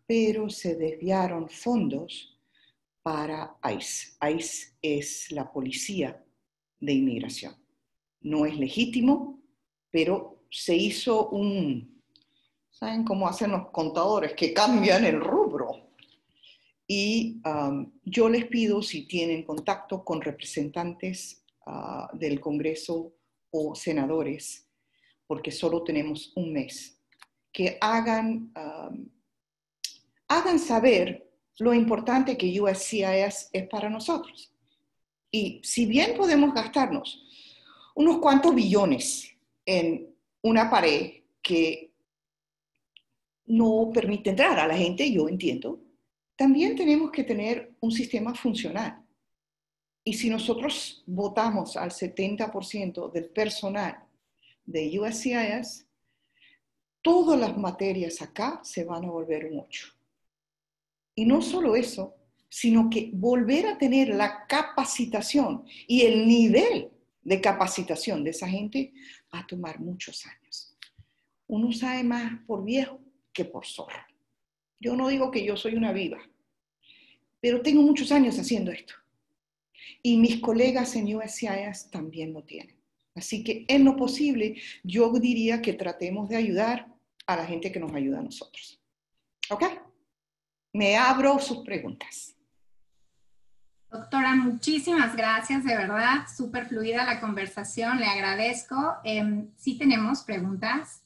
Pero se desviaron fondos para ICE. ICE es la policía de inmigración. No es legítimo, pero se hizo ¿saben cómo hacen los contadores? Que cambian el rubro. Y yo les pido, si tienen contacto con representantes del Congreso o senadores, porque solo tenemos un mes, que hagan saber lo importante que USCIS es para nosotros. Y si bien podemos gastarnos unos cuantos billones en una pared que no permite entrar a la gente, yo entiendo, también tenemos que tener un sistema funcional. Y si nosotros votamos al 70% del personal de USCIS, todas las materias acá se van a volver un 8. Y no solo eso, sino que volver a tener la capacitación y el nivel de capacitación de esa gente va a tomar muchos años. Uno sabe más por viejo que por zorro. Yo no digo que yo soy una viva, pero tengo muchos años haciendo esto. Y mis colegas en USCIS también lo tienen. Así que en lo posible, yo diría que tratemos de ayudar a la gente que nos ayuda a nosotros. ¿Ok? Me abro sus preguntas. Doctora, muchísimas gracias, de verdad, súper fluida la conversación, le agradezco. Sí tenemos preguntas.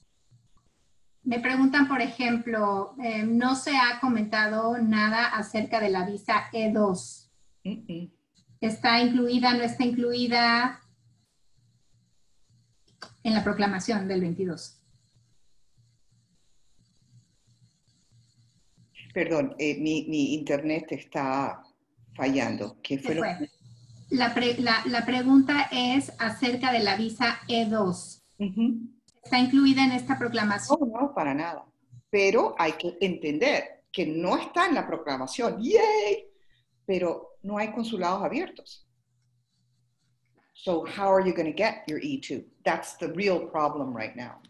Me preguntan, por ejemplo, no se ha comentado nada acerca de la visa E2. ¿Está incluida, no está incluida en la proclamación del 22? Perdón, mi internet está fallando. ¿Qué fue lo que... La pregunta es acerca de la visa E2. ¿Está incluida en esta proclamación? No, para nada. Pero hay que entender que no está en la proclamación. ¡Yay! Pero no hay consulados abiertos. So how are you going to get your E2? That's the real problem right now.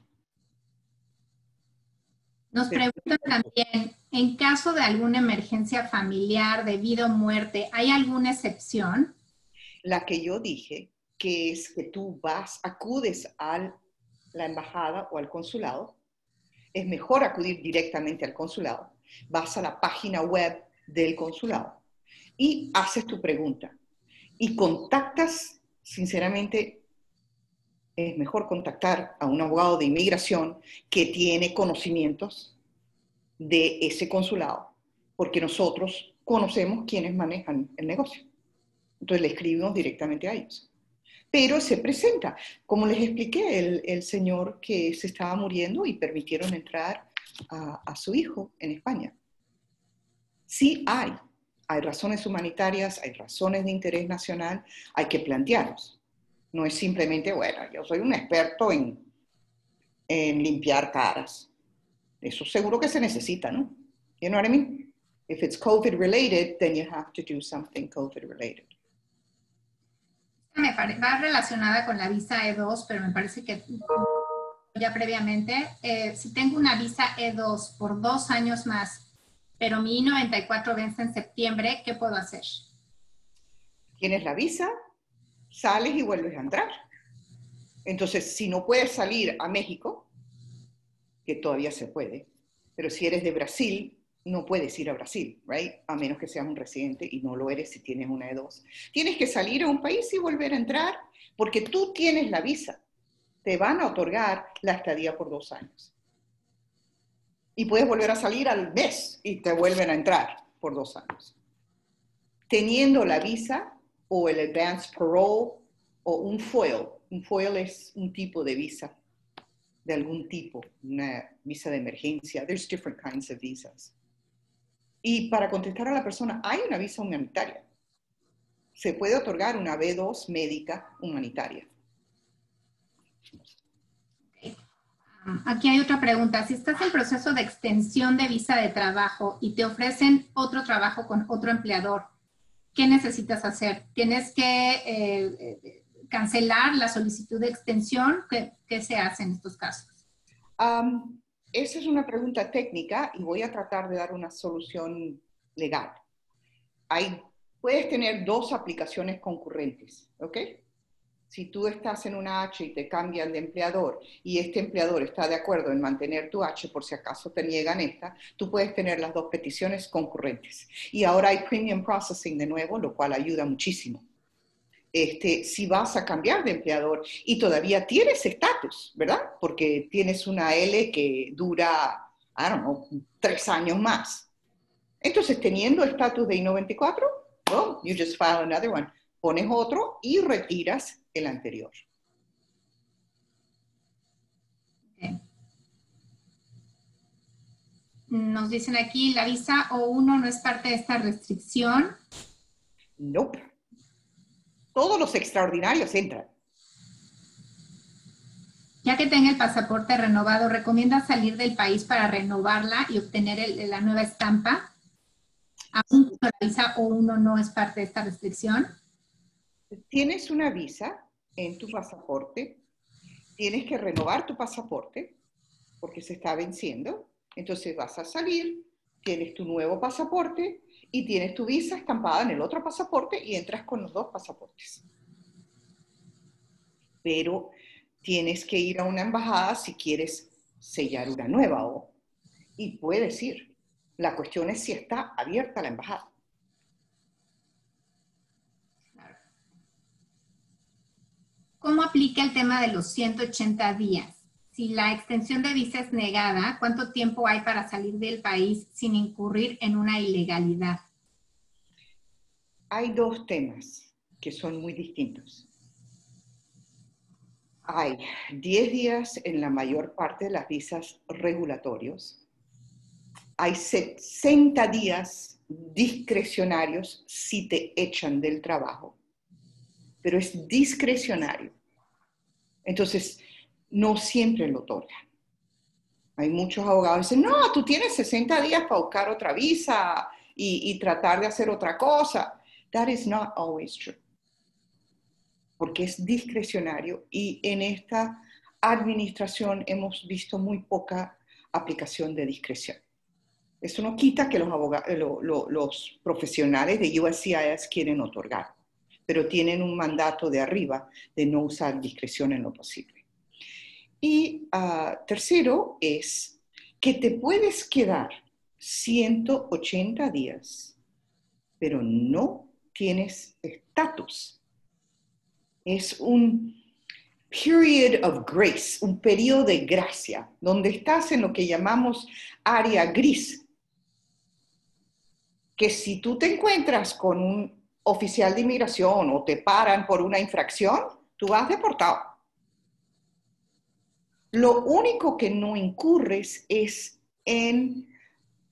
Nos preguntan también, en caso de alguna emergencia familiar, de vida o muerte, ¿hay alguna excepción? La que yo dije, que es que tú acudes a la embajada o al consulado. Es mejor acudir directamente al consulado. Vas a la página web del consulado y haces tu pregunta. Y contactas, sinceramente, es mejor contactar a un abogado de inmigración que tiene conocimientos de ese consulado, porque nosotros conocemos quienes manejan el negocio. Entonces le escribimos directamente a ellos. Pero se presenta, como les expliqué, el señor que se estaba muriendo y permitieron entrar a su hijo en España. Sí hay razones humanitarias, hay razones de interés nacional, hay que plantearlos. No es simplemente, bueno, yo soy un experto en limpiar caras. Eso seguro que se necesita, ¿no? You know what I mean? If it's COVID related, then you have to do something COVID related. Va relacionada con la visa E2, pero me parece que ya previamente, si tengo una visa E2 por 2 años más, pero mi I-94 vence en septiembre, ¿qué puedo hacer? Tienes la visa, sales y vuelves a entrar. Entonces, si no puedes salir a México, que todavía se puede, pero si eres de Brasil, no puedes ir a Brasil, right? A menos que seas un residente y no lo eres si tienes una E2. Tienes que salir a un país y volver a entrar porque tú tienes la visa. Te van a otorgar la estadía por 2 años. Y puedes volver a salir al mes y te vuelven a entrar por 2 años. Teniendo la visa o el advance parole o un FOIL. Un FOIL es un tipo de visa, de algún tipo, una visa de emergencia. There's different kinds of visas. Y para contestar a la persona, hay una visa humanitaria. Se puede otorgar una B2 médica humanitaria. Aquí hay otra pregunta. Si estás en proceso de extensión de visa de trabajo y te ofrecen otro trabajo con otro empleador, ¿qué necesitas hacer? ¿Tienes que cancelar la solicitud de extensión? ¿Qué se hace en estos casos? Esa es una pregunta técnica y voy a tratar de dar una solución legal. Hay puedes tener dos aplicaciones concurrentes, ¿ok? Si tú estás en una H y te cambian de empleador y este empleador está de acuerdo en mantener tu H por si acaso te niegan esta, tú puedes tener las dos peticiones concurrentes. Y ahora hay premium processing de nuevo, lo cual ayuda muchísimo. Si vas a cambiar de empleador y todavía tienes estatus, ¿verdad? Porque tienes una L que dura, I don't know, 3 años más. Entonces, teniendo estatus de I-94, well, you just file another one. Pones otro y retiras el anterior. Okay. Nos dicen aquí, la visa O1 no es parte de esta restricción. Nope. Todos los extraordinarios entran. Ya que tenga el pasaporte renovado, ¿recomienda salir del país para renovarla y obtener la nueva estampa? ¿Aún la visa O1 no es parte de esta restricción? Tienes una visa en tu pasaporte, tienes que renovar tu pasaporte porque se está venciendo, entonces vas a salir, tienes tu nuevo pasaporte y tienes tu visa estampada en el otro pasaporte y entras con los dos pasaportes. Pero tienes que ir a una embajada si quieres sellar una nueva O. Y puedes ir. La cuestión es si está abierta la embajada. ¿Cómo aplica el tema de los 180 días? Si la extensión de visa es negada, ¿cuánto tiempo hay para salir del país sin incurrir en una ilegalidad? Hay dos temas que son muy distintos. Hay 10 días en la mayor parte de las visas regulatorios. Hay 60 días discrecionarios si te echan del trabajo, pero es discrecionario. Entonces, no siempre lo otorgan. Hay muchos abogados que dicen, no, tú tienes 60 días para buscar otra visa y tratar de hacer otra cosa. That is not always true. Porque es discrecionario y en esta administración hemos visto muy poca aplicación de discreción. Eso no quita que los profesionales de USCIS quieren otorgar, pero tienen un mandato de arriba de no usar discreción en lo posible. Y tercero es que te puedes quedar 180 días, pero no tienes estatus. Es un period of grace, un periodo de gracia, donde estás en lo que llamamos área gris. Que si tú te encuentras con un oficial de inmigración o te paran por una infracción, tú vas deportado. Lo único que no incurres es en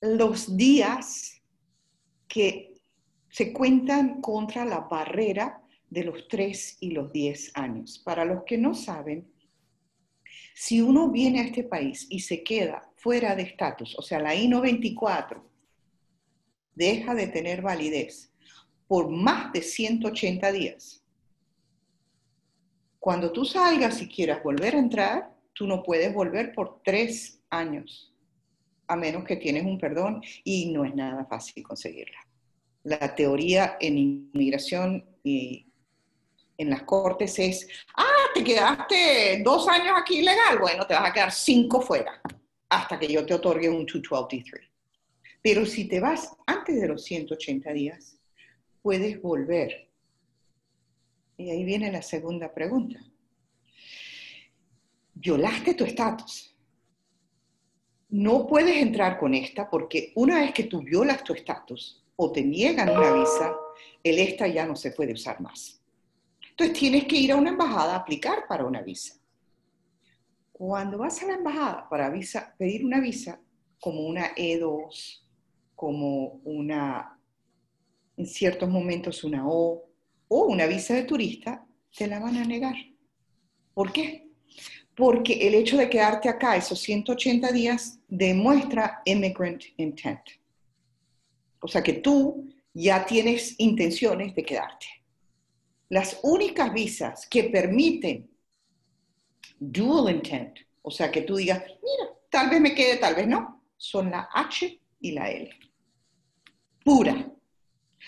los días que se cuentan contra la barrera de los 3 y los 10 años. Para los que no saben, si uno viene a este país y se queda fuera de estatus, o sea, la I-94, deja de tener validez por más de 180 días. Cuando tú salgas y quieras volver a entrar, tú no puedes volver por 3 años, a menos que tienes un perdón y no es nada fácil conseguirla. La teoría en inmigración y en las cortes es, te quedaste 2 años aquí ilegal, bueno, te vas a quedar 5 fuera, hasta que yo te otorgue un 212(d)(3). Pero si te vas antes de los 180 días, puedes volver. Y ahí viene la segunda pregunta. Violaste tu estatus. No puedes entrar con esta porque una vez que tú violas tu estatus o te niegan una visa, el esta ya no se puede usar más. Entonces tienes que ir a una embajada a aplicar para una visa. Cuando vas a la embajada para pedir una visa, como una E2, como en ciertos momentos una O una visa de turista, te la van a negar. ¿Por qué? Porque el hecho de quedarte acá esos 180 días demuestra immigrant intent. O sea que tú ya tienes intenciones de quedarte. Las únicas visas que permiten dual intent, o sea que tú digas, mira, tal vez me quede, tal vez no, son la H y la L. Pura.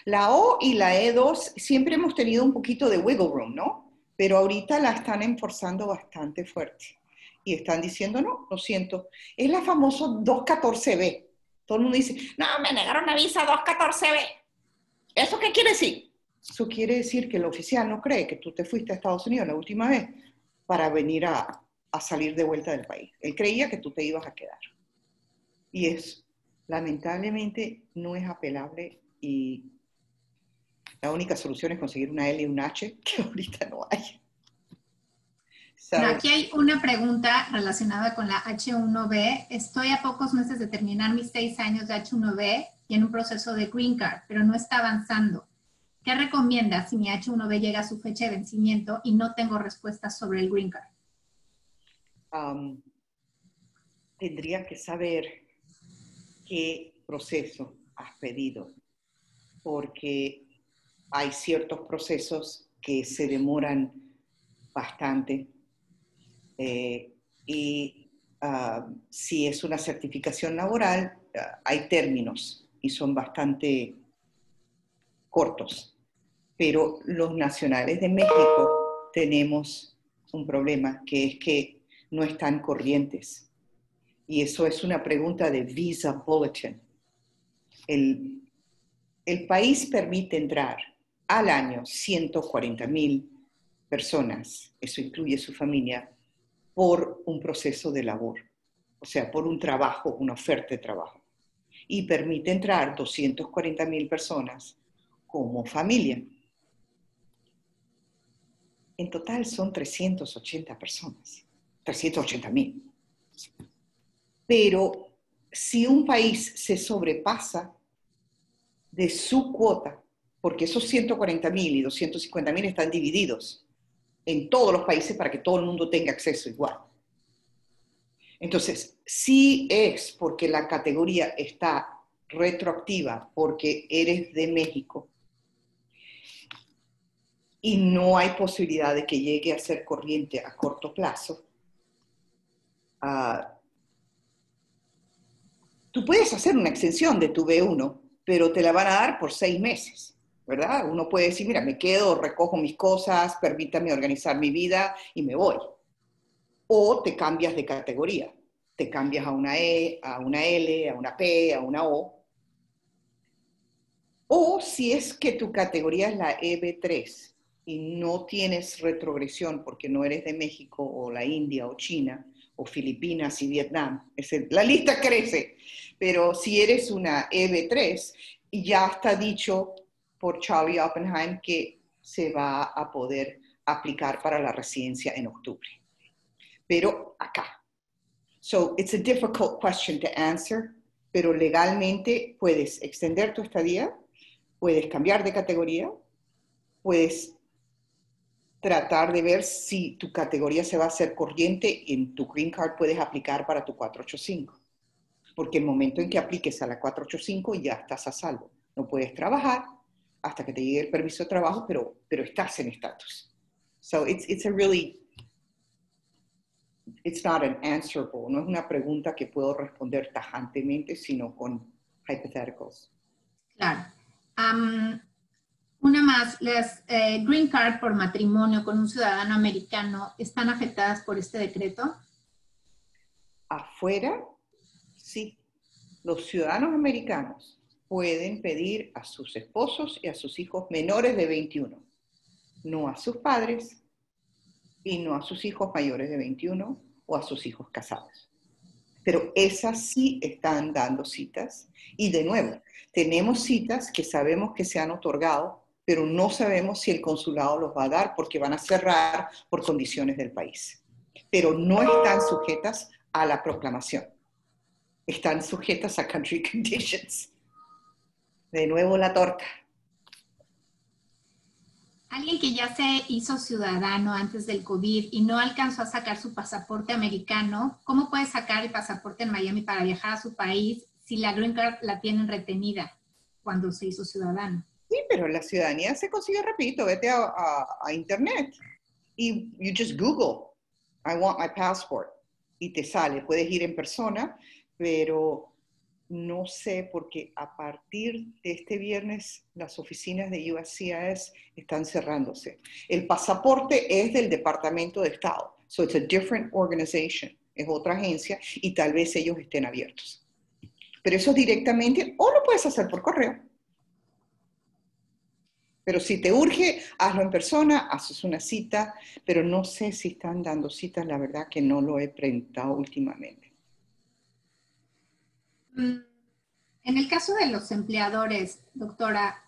La O y la E2 siempre hemos tenido un poquito de wiggle room, ¿no? Pero ahorita la están enforzando bastante fuerte. Y están diciendo, no, lo siento. Es la famosa 214B. Todo el mundo dice, no, me negaron la visa 214B. ¿Eso qué quiere decir? Eso quiere decir que el oficial no cree que tú te fuiste a Estados Unidos la última vez para venir a salir de vuelta del país. Él creía que tú te ibas a quedar. Y eso, lamentablemente, no es apelable y la única solución es conseguir una L y una H, que ahorita no hay. Bueno, aquí hay una pregunta relacionada con la H1B. Estoy a pocos meses de terminar mis 6 años de H1B y en un proceso de Green Card, pero no está avanzando. ¿Qué recomiendas si mi H1B llega a su fecha de vencimiento y no tengo respuestas sobre el Green Card? Tendría que saber qué proceso has pedido, porque hay ciertos procesos que se demoran bastante y si es una certificación laboral, hay términos y son bastante cortos. Pero los nacionales de México tenemos un problema, que es que no están corrientes. Y eso es una pregunta de Visa Bulletin. El país permite entrar al año 140,000 personas, eso incluye su familia, por un proceso de labor, o sea, por un trabajo, una oferta de trabajo. Y permite entrar 240,000 personas como familia. En total son 380 personas, 380,000. Pero si un país se sobrepasa de su cuota, porque esos 140,000 y 250,000 están divididos en todos los países para que todo el mundo tenga acceso igual. Entonces, si es porque la categoría está retroactiva, porque eres de México, y no hay posibilidad de que llegue a ser corriente a corto plazo, tú puedes hacer una extensión de tu B1, pero te la van a dar por 6 meses, ¿verdad? Uno puede decir, mira, me quedo, recojo mis cosas, permítame organizar mi vida y me voy. O te cambias de categoría, te cambias a una E, a una L, a una P, a una O. O si es que tu categoría es la EB3 y no tienes retrogresión porque no eres de México o la India o China o Filipinas y Vietnam, la lista crece, pero si eres una EB3, ya está dicho por Charlie Oppenheim que se va a poder aplicar para la residencia en octubre. Pero acá. So, it's a difficult question to answer, pero legalmente puedes extender tu estadía, puedes cambiar de categoría, puedes tratar de ver si tu categoría se va a hacer corriente, en tu Green Card puedes aplicar para tu 485. Porque el momento en que apliques a la 485 ya estás a salvo. No puedes trabajar hasta que te llegue el permiso de trabajo, pero estás en estatus. So it's not an answerable, no es una pregunta que puedo responder tajantemente, sino con hypotheticals. Claro. Una más, las Green Card por matrimonio con un ciudadano americano están afectadas por este decreto. Afuera, sí. Los ciudadanos americanos pueden pedir a sus esposos y a sus hijos menores de 21, no a sus padres y no a sus hijos mayores de 21 o a sus hijos casados. Pero esas sí están dando citas. Y de nuevo, tenemos citas que sabemos que se han otorgado, pero no sabemos si el consulado los va a dar porque van a cerrar por condiciones del país. Pero no están sujetas a la proclamación. Están sujetas a country conditions. De nuevo la torta. Alguien que ya se hizo ciudadano antes del COVID y no alcanzó a sacar su pasaporte americano, ¿cómo puede sacar el pasaporte en Miami para viajar a su país si la Green Card la tienen retenida cuando se hizo ciudadano? Sí, pero la ciudadanía se consigue rapidito. Vete a internet y you just Google, I want my passport, y te sale. Puedes ir en persona, pero No sé, porque a partir de este viernes las oficinas de USCIS están cerrándose. El pasaporte es del Departamento de Estado, so it's a different organization, es otra agencia y tal vez ellos estén abiertos. Pero eso directamente, o lo puedes hacer por correo. Pero si te urge, hazlo en persona, haces una cita, pero no sé si están dando citas, la verdad que no lo he preguntado últimamente. En el caso de los empleadores, doctora,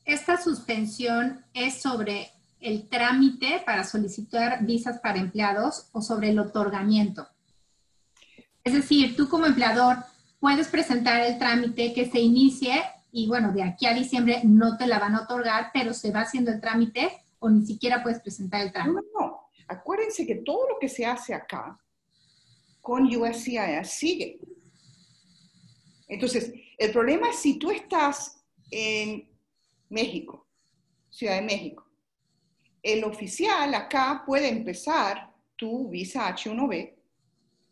¿esta suspensión es sobre el trámite para solicitar visas para empleados o sobre el otorgamiento? Es decir, tú como empleador puedes presentar el trámite que se inicie y bueno, de aquí a diciembre no te la van a otorgar, pero se va haciendo el trámite o ni siquiera puedes presentar el trámite. No. Acuérdense que todo lo que se hace acá con USCIS sigue. Entonces, el problema es si tú estás en México, Ciudad de México, el oficial acá puede empezar tu visa H1B,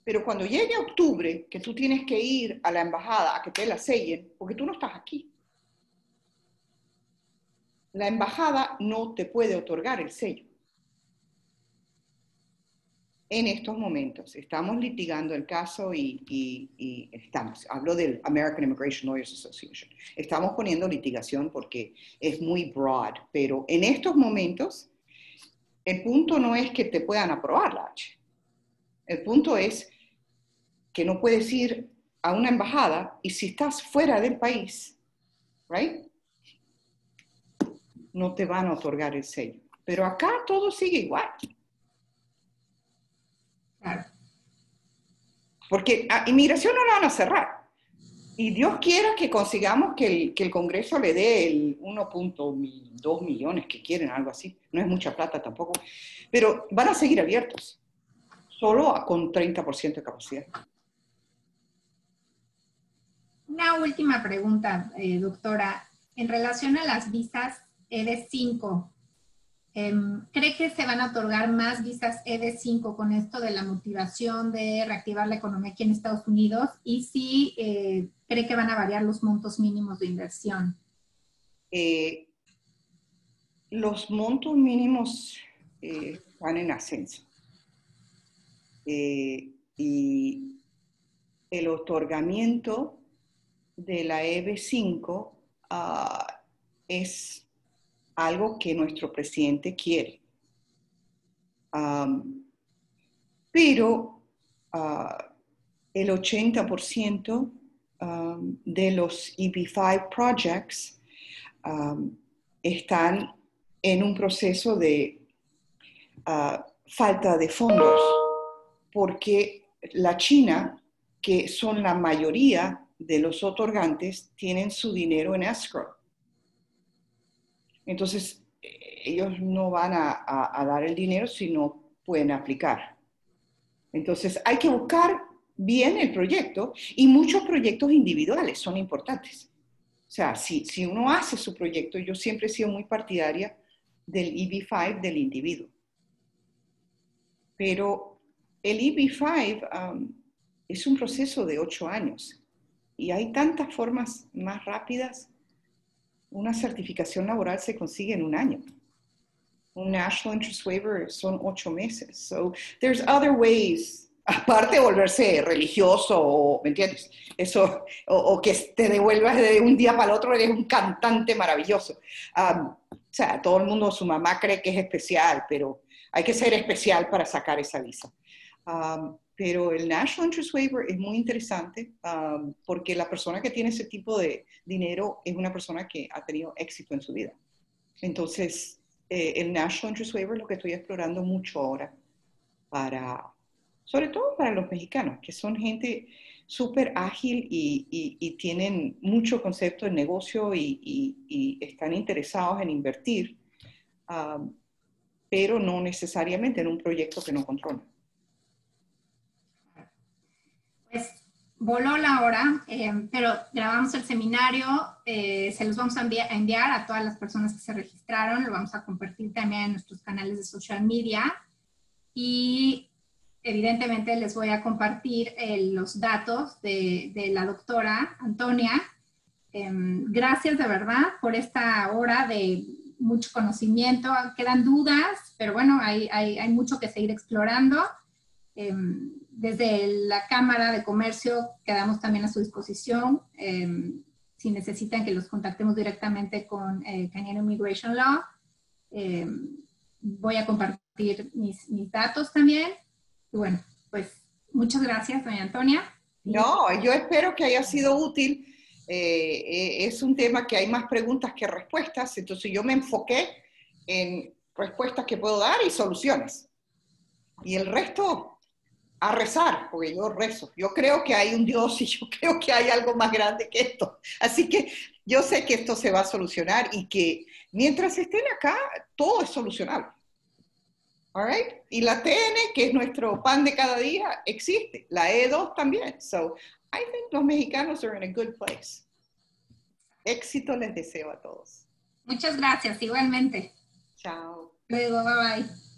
pero cuando llegue octubre, que tú tienes que ir a la embajada a que te la sellen, porque tú no estás aquí, la embajada no te puede otorgar el sello. En estos momentos estamos litigando el caso y hablo del American Immigration Lawyers Association, estamos poniendo litigación porque es muy broad, pero en estos momentos el punto no es que te puedan aprobar la H. El punto es que no puedes ir a una embajada y si estás fuera del país, right, no te van a otorgar el sello. Pero acá todo sigue igual. Claro. Porque a inmigración no la van a cerrar. Y Dios quiera que consigamos que el Congreso le dé el 1.2 millones que quieren, algo así. No es mucha plata tampoco. Pero van a seguir abiertos. Solo con 30% de capacidad. Una última pregunta, doctora. En relación a las visas EB5, ¿cree que se van a otorgar más visas EB5 con esto de la motivación de reactivar la economía aquí en Estados Unidos? Y si cree que van a variar los montos mínimos de inversión. Los montos mínimos van en ascenso. Y el otorgamiento de la EB5 es algo que nuestro presidente quiere. Pero el 80% de los EB5 projects están en un proceso de falta de fondos, porque la China, que son la mayoría de los otorgantes, tienen su dinero en escrow. Entonces, ellos no van a dar el dinero si no pueden aplicar. Entonces, hay que buscar bien el proyecto y muchos proyectos individuales son importantes. O sea, si uno hace su proyecto, yo siempre he sido muy partidaria del EB5 del individuo. Pero el EB5 es un proceso de 8 años y hay tantas formas más rápidas. Una certificación laboral se consigue en un año. Un National Interest Waiver son 8 meses. So there's other ways, aparte de volverse religioso, o, ¿me entiendes? Eso, o que te devuelvas de un día para el otro, eres un cantante maravilloso. O sea, todo el mundo, su mamá cree que es especial, pero hay que ser especial para sacar esa visa. Pero el National Interest Waiver es muy interesante porque la persona que tiene ese tipo de dinero es una persona que ha tenido éxito en su vida. Entonces, el National Interest Waiver es lo que estoy explorando mucho ahora, sobre todo para los mexicanos, que son gente súper ágil y tienen mucho concepto de negocio y están interesados en invertir, pero no necesariamente en un proyecto que no controlan. Pues voló la hora, pero grabamos el seminario, se los vamos a enviar a todas las personas que se registraron, lo vamos a compartir también en nuestros canales de social media y evidentemente les voy a compartir los datos de la doctora Antonia. Gracias de verdad por esta hora de mucho conocimiento. Quedan dudas, pero bueno, hay mucho que seguir explorando. Desde la Cámara de Comercio quedamos también a su disposición. Si necesitan que los contactemos directamente con Canadian Immigration Law, voy a compartir mis datos también. Y bueno, pues muchas gracias, doña Antonia. No, yo espero que haya sido útil. Es un tema que hay más preguntas que respuestas, entonces yo me enfoqué en respuestas que puedo dar y soluciones. Y el resto, a rezar, porque yo rezo. Yo creo que hay un Dios y yo creo que hay algo más grande que esto. Así que yo sé que esto se va a solucionar y que mientras estén acá, todo es solucionable. All right? Y la TN, que es nuestro pan de cada día, existe. La E2 también. So, I think los mexicanos are in a good place. Éxito les deseo a todos. Muchas gracias, igualmente. Chao. Luego, bye bye.